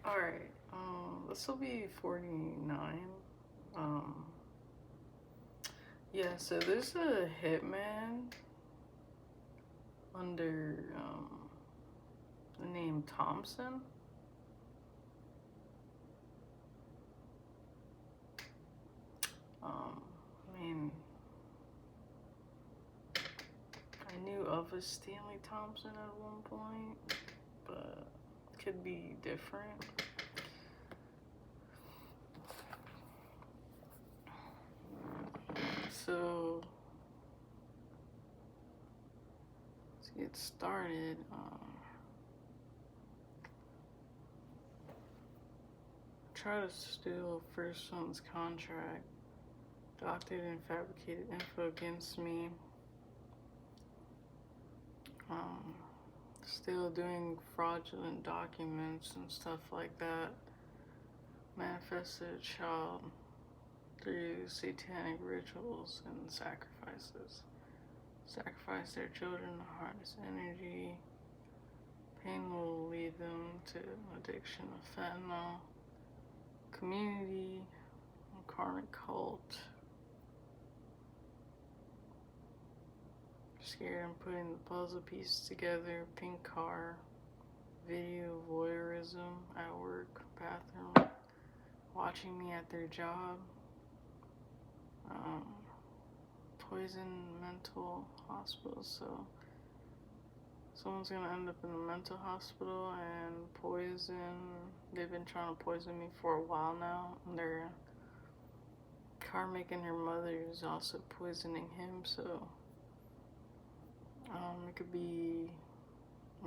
Alright, this will be 49. Um, yeah, so there's a hitman under, the name Thompson. I mean, I knew of a Stanley Thompson at one point, but it could be different. So, let's get started. Try to steal first one's contract, doctored and fabricated info against me. Still doing fraudulent documents and stuff like that. Manifested a child through satanic rituals and sacrifices. Sacrifice their children to harness energy. Pain will lead them to addiction of fentanyl. Community, karmic cult. Scared I'm putting the puzzle pieces together. Pink car. Video voyeurism at work, bathroom. Watching me at their job. Poison mental hospital, so someone's gonna end up in the mental hospital and poison. They've been trying to poison me for a while now, and their karmic and her mother is also poisoning him, so it could be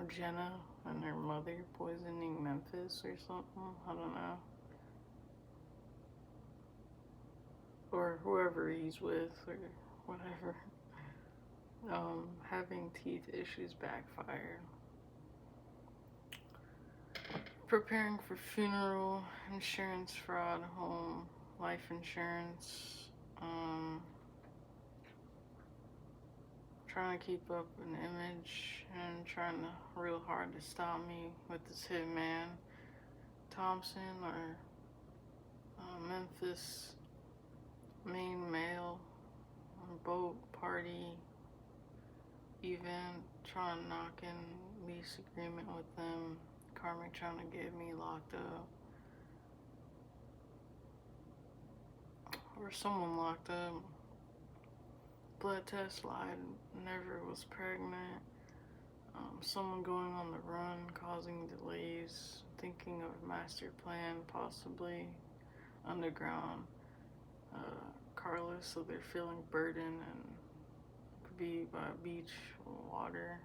Jenna and her mother poisoning Memphis or something, I don't know. Or whoever he's with, or whatever. Having teeth issues backfire. Preparing for funeral, insurance fraud, home, life insurance. Trying to keep up an image and trying real hard to stop me with this hitman. Thompson or Memphis main male boat party event, trying to knock in lease agreement with them. Karmic trying to get me locked up, or someone locked up. Blood test lied, never was pregnant. Someone going on the run, causing delays, thinking of a master plan, possibly underground. Carless, so they're feeling burden and could be by a beach or water.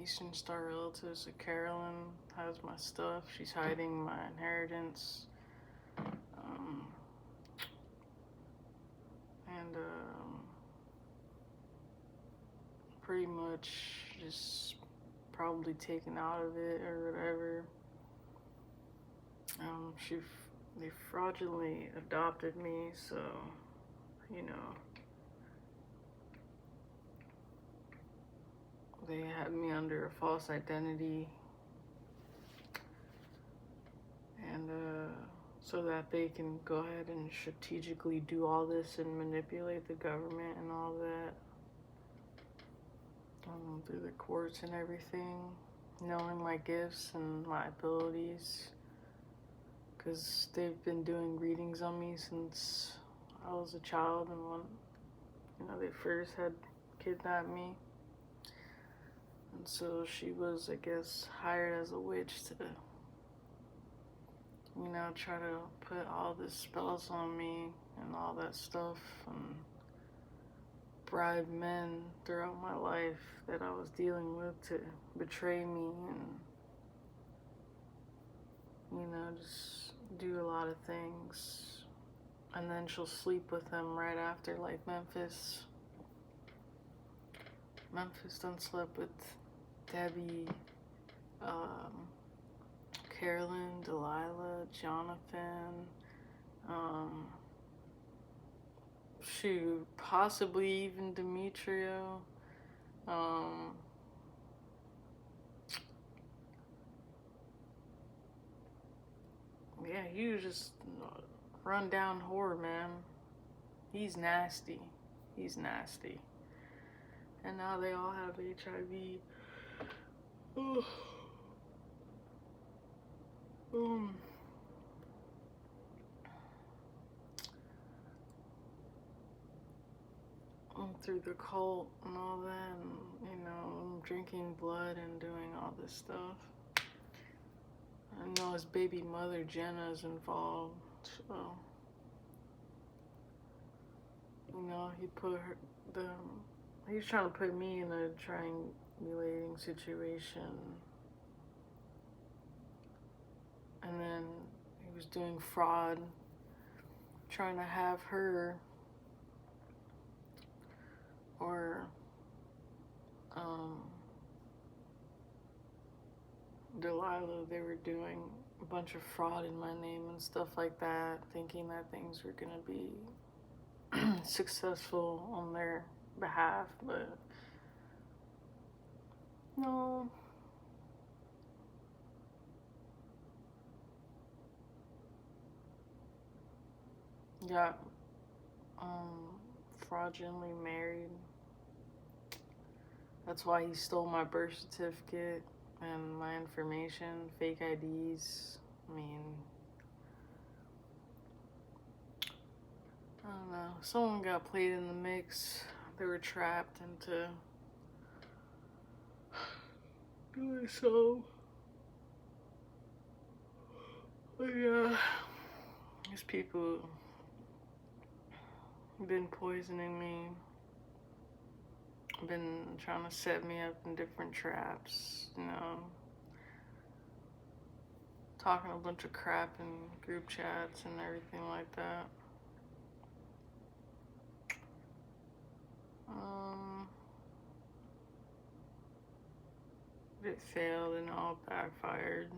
Eastern Star relatives of Carolyn has my stuff. She's hiding my inheritance. And pretty much just probably taken out of it or whatever. They fraudulently adopted me, so, you know, they had me under a false identity, and so that they can go ahead and strategically do all this and manipulate the government and all that, through the courts and everything, knowing my gifts and my abilities, because they've been doing readings on me since I was a child, and when they first had kidnapped me. And so she was, I guess, hired as a witch to, try to put all the spells on me and all that stuff, and bribe men throughout my life that I was dealing with to betray me and, just do a lot of things. And then she'll sleep with them right after, like Memphis. Memphis done slept with Debbie, Carolyn, Delilah, Jonathan, shoot, possibly even Demetrio. he was just run down whore, man. He's nasty. He's nasty. And now they all have HIV. Oh. Through the cult and all that, and, you know, drinking blood and doing all this stuff. I know his baby mother, Jenna, is involved, so, you know, he's trying to put me in a triangulating situation, and then he was doing fraud, trying to have her, or Delilah, they were doing a bunch of fraud in my name and stuff like that, thinking that things were gonna be successful on their behalf, but no. Got fraudulently married. That's why he stole my birth certificate and my information, fake IDs. I mean, I don't know. Someone got played in the mix. They were trapped into doing so. But yeah, these people have been poisoning me. Been trying to set me up in different traps, you know, talking a bunch of crap in group chats and everything like that. It failed and all backfired.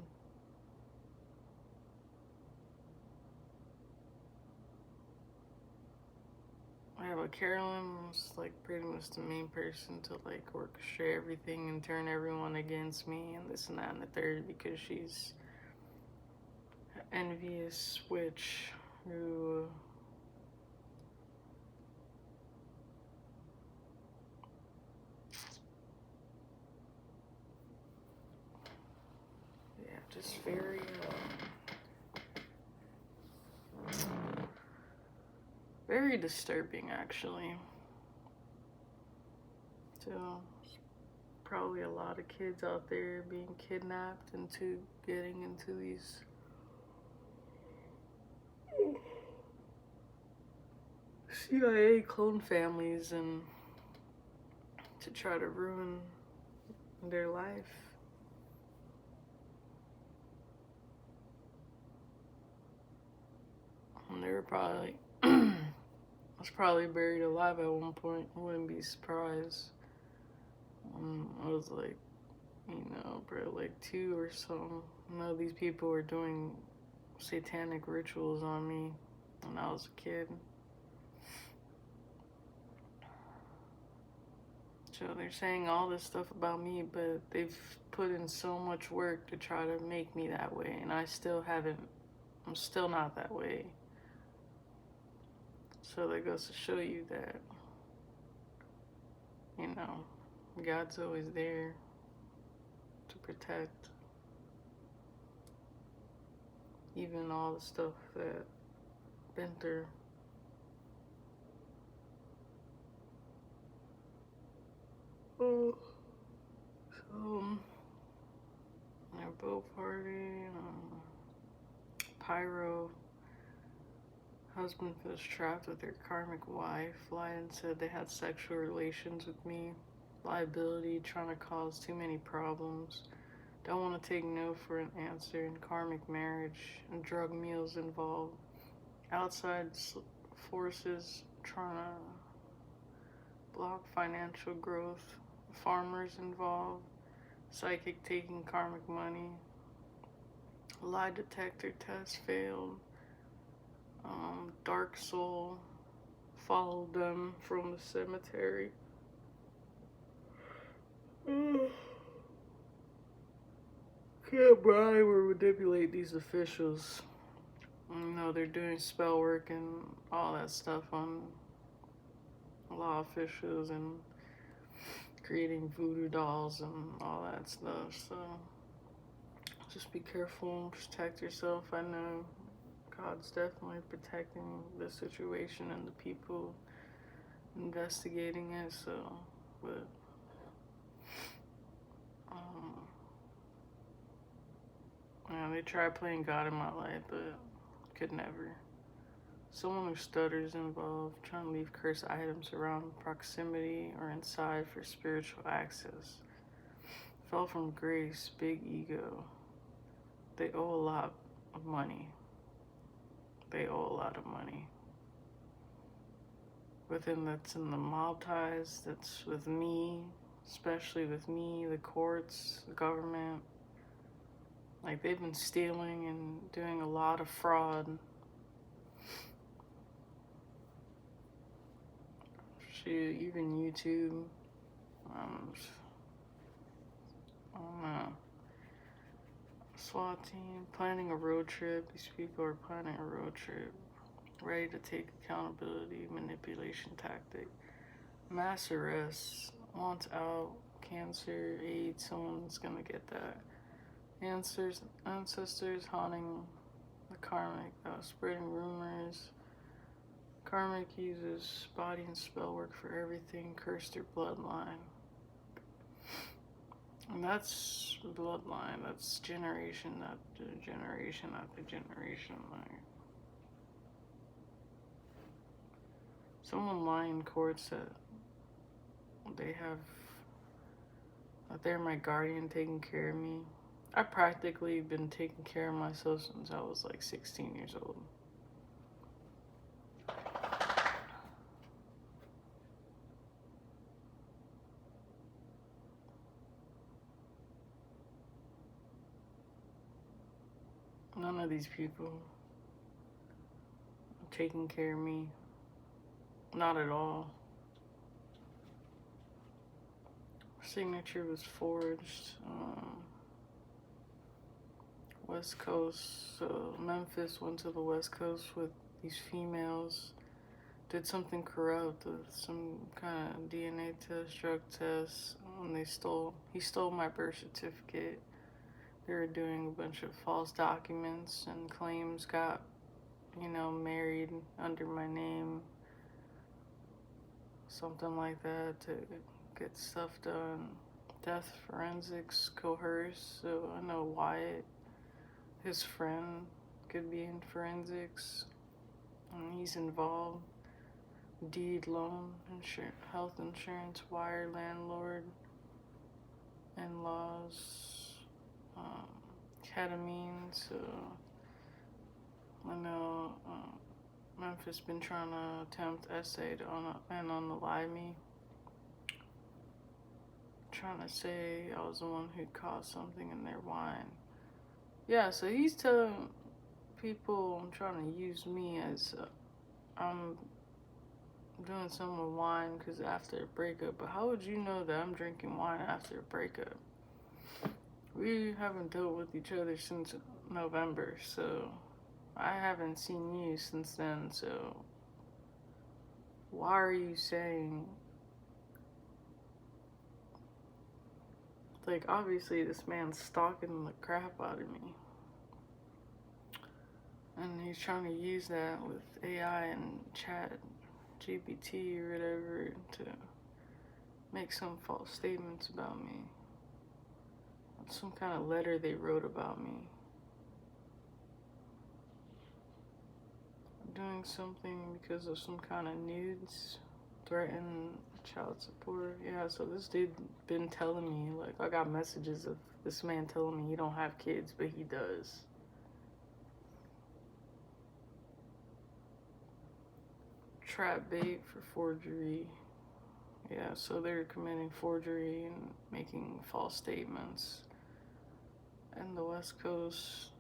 Yeah, but Carolyn was like pretty much the main person to like orchestrate everything and turn everyone against me and this and that and the third, because she's an envious witch who just very disturbing, actually. So, probably a lot of kids out there being kidnapped into getting into these CIA clone families and to try to ruin their life. And they were probably was probably buried alive at one point. I wouldn't be surprised. I was like, you know, bro, like 2 or something. I know these people were doing satanic rituals on me when I was a kid. So they're saying all this stuff about me, but they've put in so much work to try to make me that way, and I'm still not that way. So that goes to show you that, you know, God's always there to protect. Even all the stuff that I've been through. Oh, so our boat party, Pyro, husband was trapped with their karmic wife, lied and said they had sexual relations with me, liability, trying to cause too many problems, don't want to take no for an answer, in karmic marriage, and drug meals involved, outside forces trying to block financial growth, farmers involved, psychic taking karmic money, lie detector test failed, dark soul followed them from the cemetery. Can't bribe or manipulate these officials. They're doing spell work and all that stuff on law officials and creating voodoo dolls and all that stuff. So just be careful and protect yourself. I know God's definitely protecting the situation and the people investigating it. So, but um, they tried playing God in my life, but could never. Someone who stutters involved, trying to leave cursed items around proximity or inside for spiritual access. Fell from grace, big ego. They owe a lot of money. They owe a lot of money. Within that's in the mob ties, that's with me, especially with me, the courts, the government. Like they've been stealing and doing a lot of fraud. Shoot, even YouTube. I don't know. SWAT team planning a road trip. These people are planning a road trip, ready to take accountability, manipulation tactic. Mass arrests. Wants out. Cancer, AIDS. Someone's gonna get that. Ancestors haunting the karmic. Spreading rumors. Karmic uses body and spell work for everything. Curse their bloodline. And that's bloodline. That's generation after generation after generation. Like someone lying in courts that they're my guardian taking care of me. I've practically been taking care of myself since I was like 16 years old. None of these people are taking care of me. Not at all. Signature was forged. West Coast. So Memphis went to the West Coast with these females. Did something corrupt with some kind of DNA test, drug test. And he stole my birth certificate. They were doing a bunch of false documents and claims, got, married under my name. Something like that to get stuff done. Death forensics coerced, so I know Wyatt, his friend, could be in forensics. And he's involved. Deed, loan, health insurance, wire, landlord, in-laws. Ketamine, so I know Memphis been trying to attempt essay on the lie me. Trying to say I was the one who caused something in their wine. Yeah, so he's telling people trying to use me as I'm doing something with wine because after a breakup. But how would you know that I'm drinking wine after a breakup? We haven't dealt with each other since November, so I haven't seen you since then, so why are you saying, like, obviously this man's stalking the crap out of me, and he's trying to use that with AI and chat GPT or whatever to make some false statements about me. Some kind of letter they wrote about me. Doing something because of some kind of nudes, threaten child support. Yeah, so this dude been telling me, like, I got messages of this man telling me he don't have kids, but he does. Trap bait for forgery. Yeah, so they're committing forgery and making false statements. And the West Coast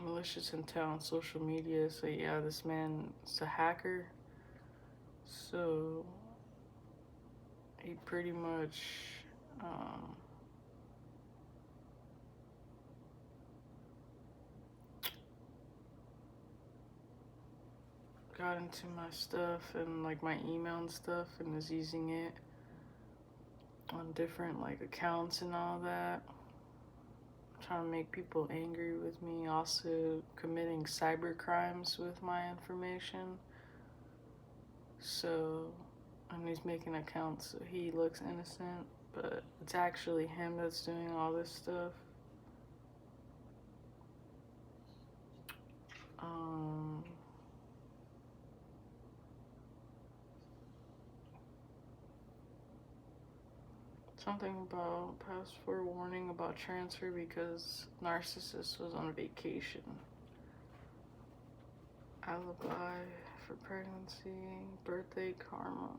malicious intent on social media. So yeah, this man is a hacker. So he pretty much got into my stuff and like my email and stuff and is using it on different like accounts and all that. Trying to make people angry with me, also committing cyber crimes with my information. So, and he's making accounts so he looks innocent, but it's actually him that's doing all this stuff. Something about past forewarning about transfer because narcissist was on vacation. Alibi for pregnancy, birthday karma,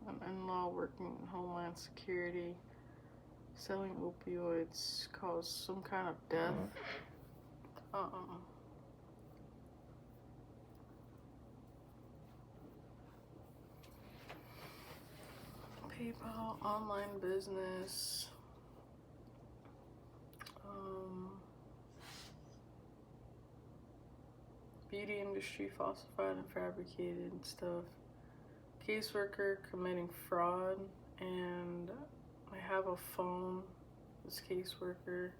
an in-law working in Homeland Security, selling opioids caused some kind of death. PayPal, online business, beauty industry, falsified and fabricated stuff, caseworker committing fraud, and I have a phone, this caseworker,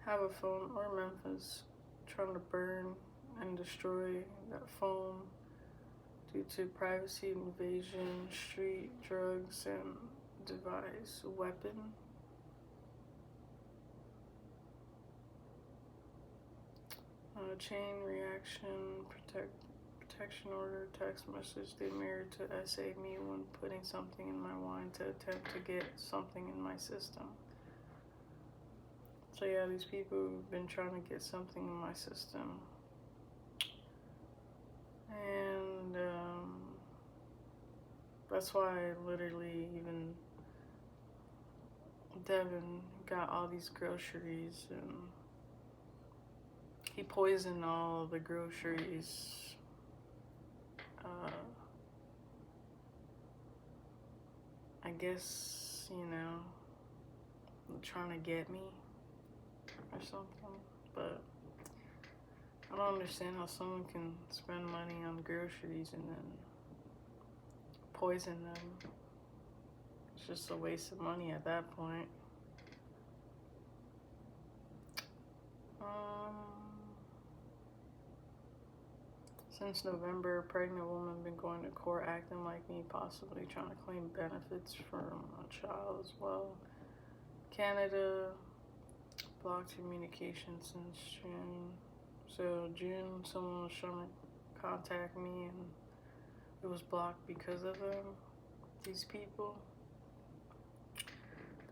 have a phone, or Memphis, trying to burn and destroy that phone due to privacy invasion, street drugs, and device weapon. Chain reaction, protection order, text message. They mirrored to SA me when putting something in my wine to attempt to get something in my system. So yeah, these people have been trying to get something in my system. And that's why I literally even Devin got all these groceries and he poisoned all the groceries. I guess, trying to get me or something. But I don't understand how someone can spend money on groceries and then poison them. It's just a waste of money at that point. Since November, a pregnant woman been going to court acting like me, possibly trying to claim benefits from a child as well. Canada blocked communication since June. So June, someone was trying to contact me and it was blocked because of them. These people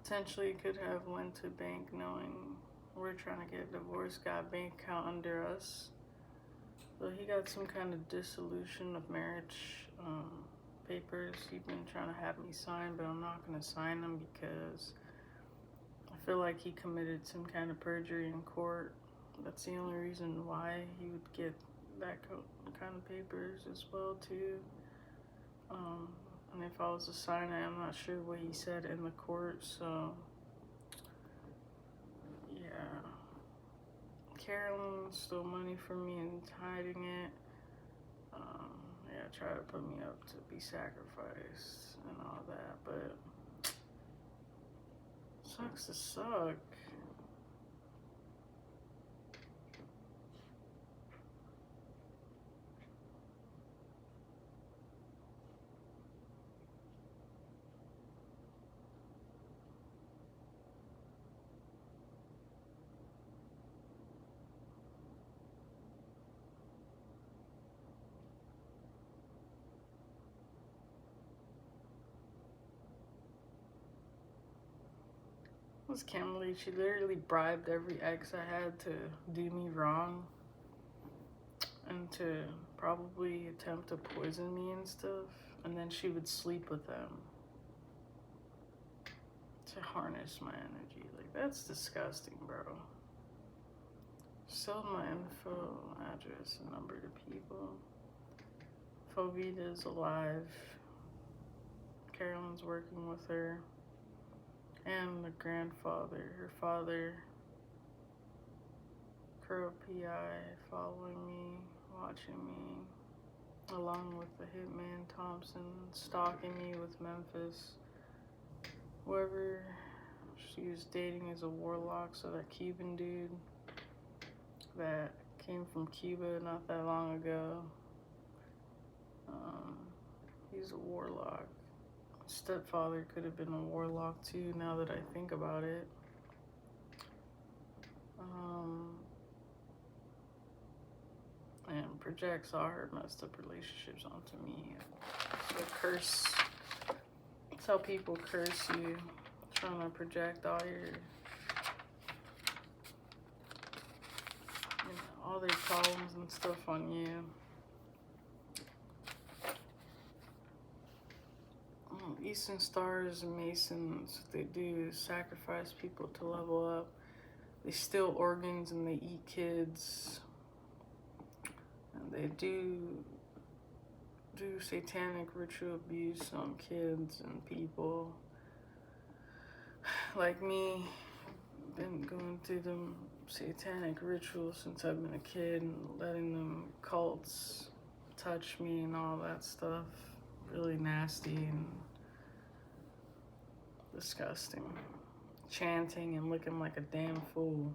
potentially could have went to bank knowing we're trying to get a divorce, got a bank account under us. But he got some kind of dissolution of marriage papers he's been trying to have me sign, but I'm not going to sign them because I feel like he committed some kind of perjury in court. That's the only reason why he would get that kind of papers as well too. And if I was to sign it, I'm not sure what he said in the court, so yeah. Carolyn stole money from me and hiding it. Try to put me up to be sacrificed and all that, but sucks to suck. Was Kimberly, she literally bribed every ex I had to do me wrong and to probably attempt to poison me and stuff, and then she would sleep with them to harness my energy. Like, that's disgusting, bro. Sold my info, address, and number to people. Fovita's alive. Carolyn's working with her. And the grandfather, her father, Crow PI, following me, watching me. along with the hitman Thompson stalking me with Memphis. Whoever she was dating is a warlock, so that Cuban dude that came from Cuba not that long ago, he's a warlock. Stepfather could have been a warlock too, now that I think about it. And projects all her messed up relationships onto me. So curse. That's how people curse you, trying to project all your, all their problems and stuff on you. Eastern Stars and Masons, what they do is sacrifice people to level up. They steal organs and they eat kids. And they do satanic ritual abuse on kids and people. Like me, been going through them satanic rituals since I've been a kid and letting them cults touch me and all that stuff. Really nasty and disgusting. Chanting and looking like a damn fool.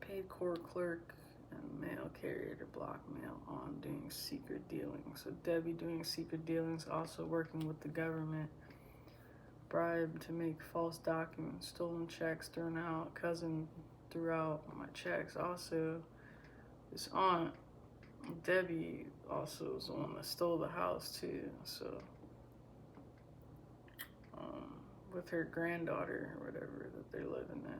Paid court clerk and mail carrier to block mail on doing secret dealings. So Debbie doing secret dealings, also working with the government. Bribe to make false documents, stolen checks thrown out. Cousin threw out my checks. Also, this aunt, Debbie, also was the one that stole the house too. So, with her granddaughter or whatever that they're living in.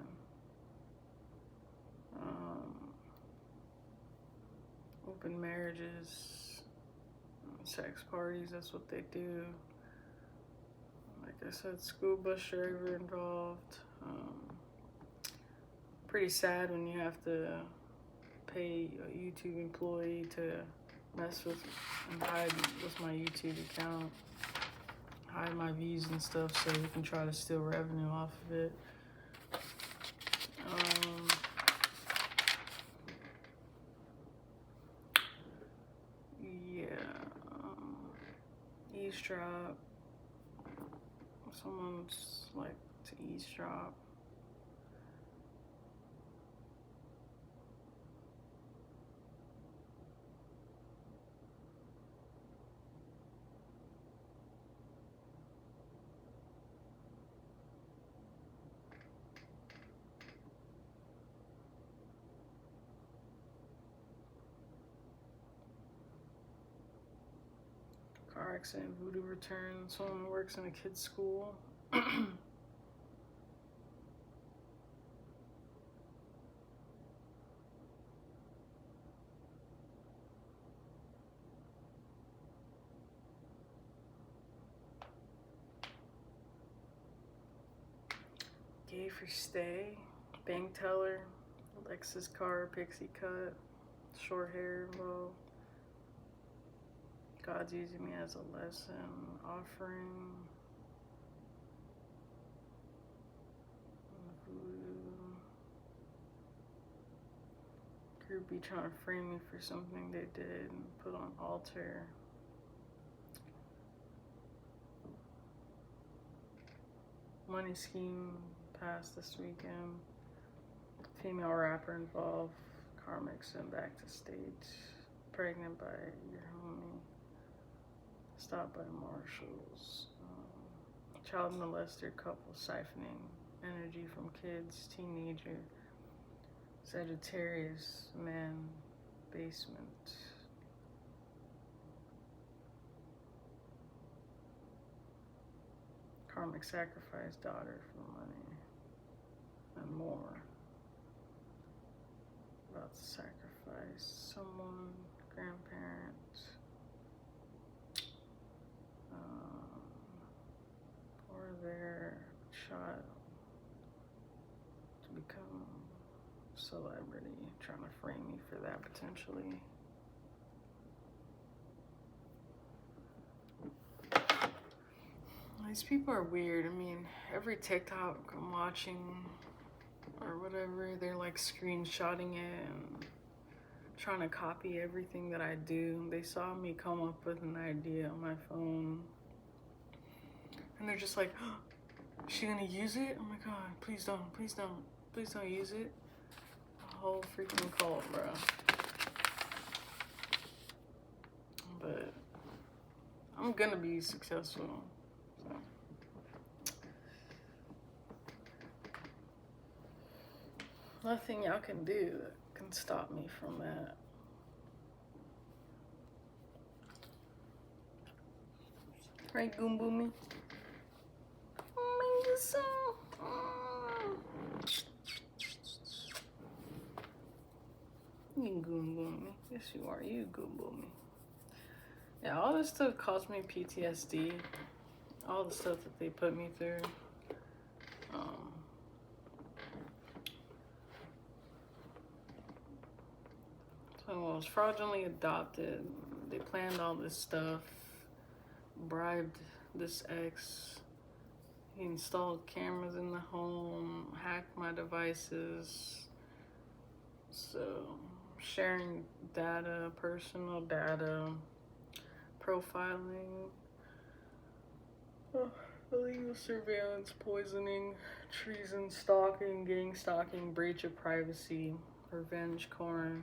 Open marriages, sex parties, that's what they do. Like I said, school bus driver involved. Pretty sad when you have to pay a YouTube employee to mess with and hide with my YouTube account, hide my views and stuff so we can try to steal revenue off of it. Eavesdrop. Someone's like to eavesdrop. Car accident, voodoo return. Someone works in a kid's school. Gay for stay. Bank teller. Lexus car, pixie cut. Short hair involved. God's using me as a lesson. Offering. Groupie trying to frame me for something they did and put on altar. Money scheme passed this weekend. Female rapper involved. Karmic sent back to state. Pregnant by your homie. Stopped by marshals. Child molester couple siphoning energy from kids. Teenager. Sagittarius man basement. Karmic sacrifice daughter for money and more. About to sacrifice someone, grandparent. Or their child to become celebrity, trying to frame me for that potentially. These people are weird. I mean, every TikTok I'm watching or whatever, they're like screenshotting it and trying to copy everything that I do. They saw me come up with an idea on my phone and they're just like, oh, is she gonna use it? Oh my god, please don't, please don't, please don't use it. A whole freaking cult, bro. But I'm gonna be successful. So. Nothing y'all can do can stop me from that. Right, Goomboomy? You can Goomboo me. Yes, you are. You Goomboo me. Yeah, all this stuff caused me PTSD. All the stuff that they put me through. So I was fraudulently adopted. They planned all this stuff. Bribed this ex. He installed cameras in the home. Hacked my devices. So, sharing data, personal data. Profiling. Illegal surveillance, poisoning, treason, stalking, gang stalking, breach of privacy, revenge porn,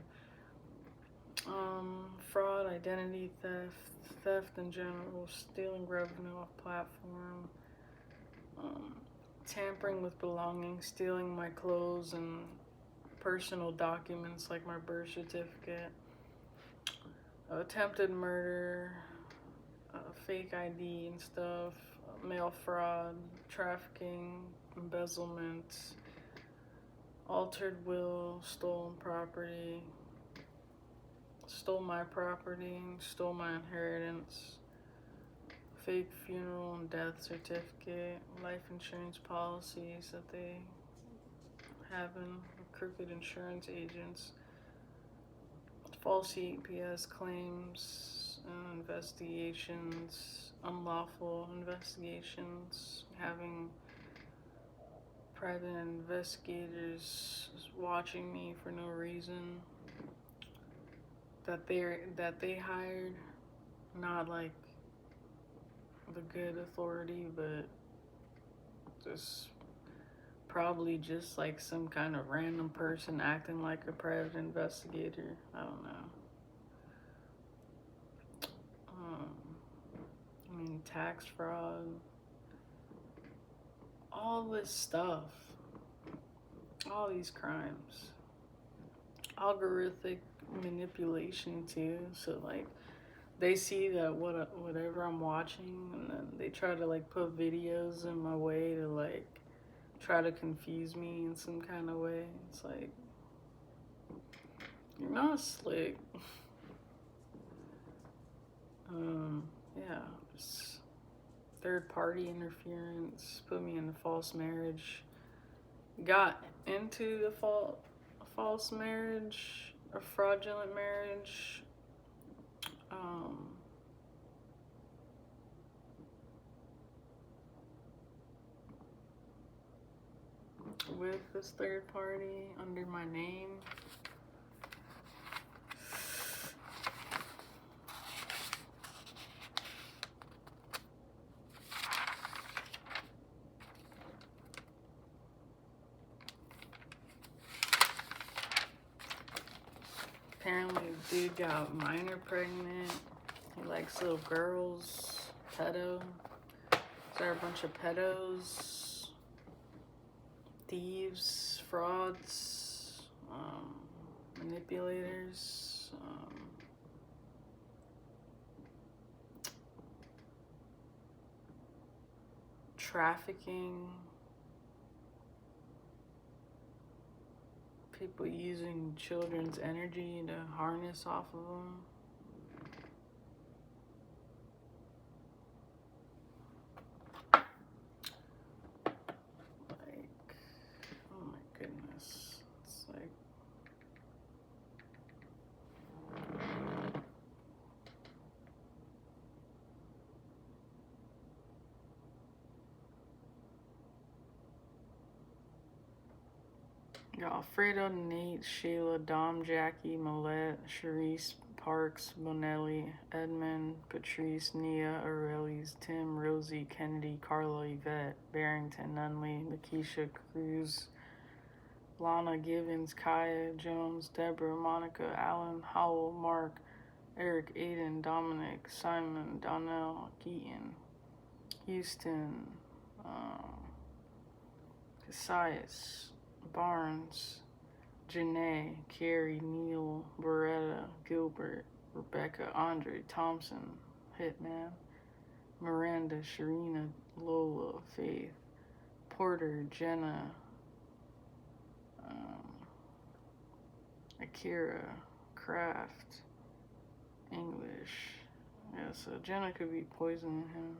fraud, identity theft, theft in general, stealing revenue off platform, tampering with belongings, stealing my clothes and personal documents like my birth certificate, attempted murder, fake ID and stuff, mail fraud, trafficking, embezzlement, altered will, stolen property, stole my property, stole my inheritance, fake funeral and death certificate, life insurance policies that they have in crooked insurance agents, false EPS claims, investigations, unlawful investigations, having private investigators watching me for no reason that they hired, not like the good authority, but just probably just like some kind of random person acting like a private investigator. I don't know. I mean, tax fraud, all this stuff, all these crimes, algorithmic manipulation too. So like, they see that whatever I'm watching, and then they try to like put videos in my way to like try to confuse me in some kind of way. It's like, you're not slick. Yeah, just third party interference, put me in a false marriage, got into a false marriage, a fraudulent marriage, with this third party under my name. Apparently, the dude got minor pregnant. He likes little girls. Pedo. There are a bunch of pedos, thieves, frauds, manipulators, trafficking, people using children's energy to harness off of them. Like, oh my goodness. It's like, Got Alfredo, Nate, Shayla, Dom, Jackie, Millette, Sharice, Parks, Bonelli, Edmund, Patrice, Nia, Aurelies, Tim, Rosie, Kennedy, Carla, Yvette, Barrington, Nunley, Lakeisha, Cruz, Lana, Givens, Kaya, Jones, Deborah, Monica, Alan, Howell, Mark, Eric, Aiden, Dominic, Simon, Donnell, Keaton, Houston, Cassius, Barnes, Janae, Carrie, Neil, Beretta, Gilbert, Rebecca, Andre, Thompson, Hitman, Miranda, Sharina, Lola, Faith, Porter, Jenna, Akira, Kraft, English. Yeah, so Jenna could be poisoning him.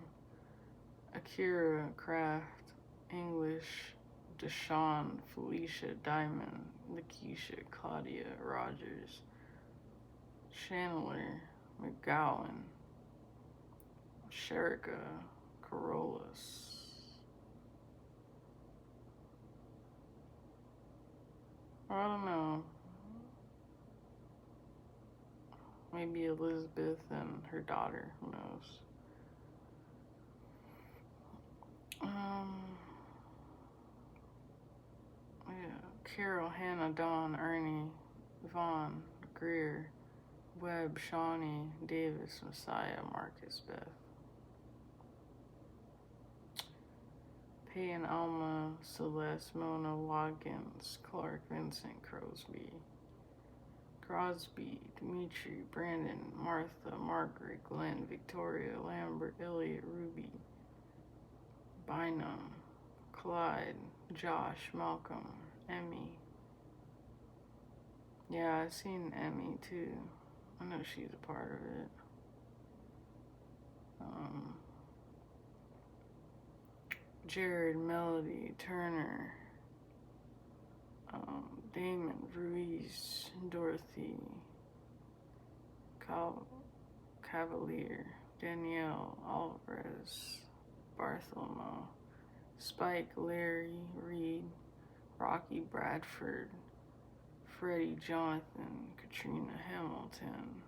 Akira, Kraft, English, Deshawn, Felicia, Diamond, Lakeisha, Claudia, Rogers, Chandler, McGowan, Sherika, Corollas. I don't know. Maybe Elizabeth and her daughter, who knows. Yeah, Carol, Hannah, Dawn, Ernie, Vaughn, Greer, Webb, Shawnee, Davis, Messiah, Marcus, Beth. Payne, Alma, Celeste, Mona, Watkins, Clark, Vincent, Crosby, Dimitri, Brandon, Martha, Margaret, Glenn, Victoria, Lambert, Elliot, Ruby, Bynum, Clyde, Josh, Malcolm, Emmy. Yeah, I've seen Emmy too. I know she's a part of it. Jared, Melody, Turner, Damon, Ruiz, Dorothy, Cavalier, Danielle, Alvarez, Bartholomew, Spike, Larry, Reed, Rocky, Bradford, Freddie, Jonathan, Katrina, Hamilton,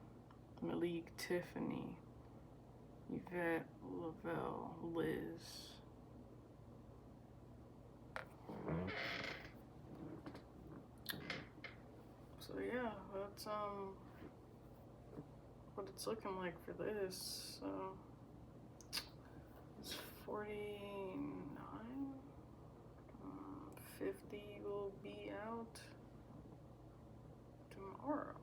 Malik, Tiffany, Yvette, Lavelle, Liz. So yeah, that's what it's looking like for this. So it's 49. 50 will be out tomorrow.